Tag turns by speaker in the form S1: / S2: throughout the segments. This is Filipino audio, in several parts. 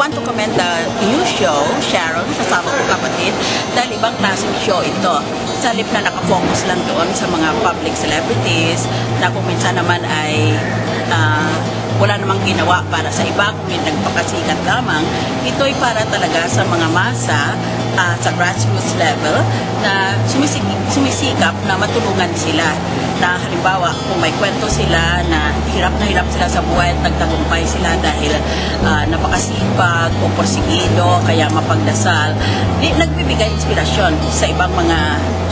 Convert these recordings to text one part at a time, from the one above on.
S1: want to commend the new show, Sharon, kasama ko kapatid, dahil ibang klaseng show ito. Sa halip na nakafocus lang doon sa mga public celebrities, na kung minsan naman ay wala namang ginawa para sa iba, kung nagpakasikat lamang, ito'y para talaga sa mga masa sa grassroots level na sumisikap na matulungan sila. Na halimbawa, kung may kwento sila na hirap sila sa buhay at nagtagumpay sila dahil napakasipag o porsigido, kaya mapagdasal, nagbibigay inspirasyon sa ibang mga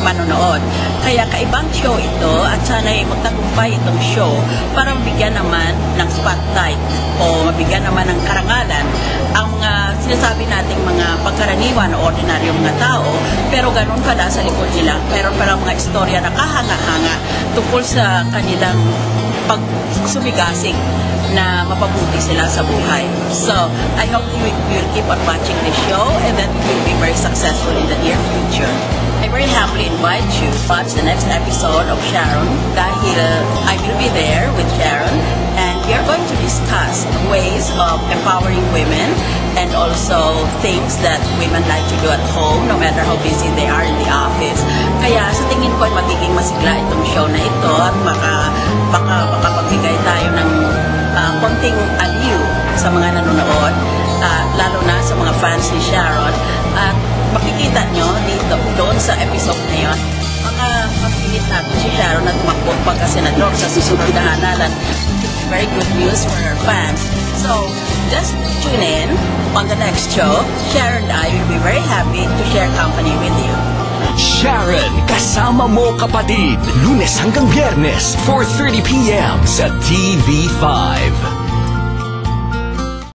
S1: manonood. Kaya kaibang show ito at sana'y magtagumpay itong show para mabigyan naman ng spotlight o mabigyan naman ng karangalan ang mga sinasabi nating mga pagkaraniwan o ordinaryong mga tao, pero ganun pala sa likod nila. Meron palang mga istorya na kahanga-hanga tungkol sa kanilang pagsumigasig na mapabuti sila sa buhay. So, I hope you will keep on watching this show and that you will be very successful in the near future. I very happily invite you to watch the next episode of Sharon dahil I will be there with Sharon and we are going to discuss ways of empowering women and also things that women like to do at home no matter how busy they are in the office. Kaya sa tingin ko ay magiging masigla itong show na ito at makapagbigay tayo ng konting aliw sa mga nanonood, lalo na sa mga fans ni Sharon. At makikita nyo dito doon sa episode na yun, mapilit natin si Sharon at tumakbo pagka senador sa susunod na halalan. Very good news for her fans. So, just tune in on the next show. Sharon and I will be very happy to share company with you.
S2: Sharon, kasama mo kapatid. Lunes hanggang Biyernes, 4:30 p.m. sa TV5.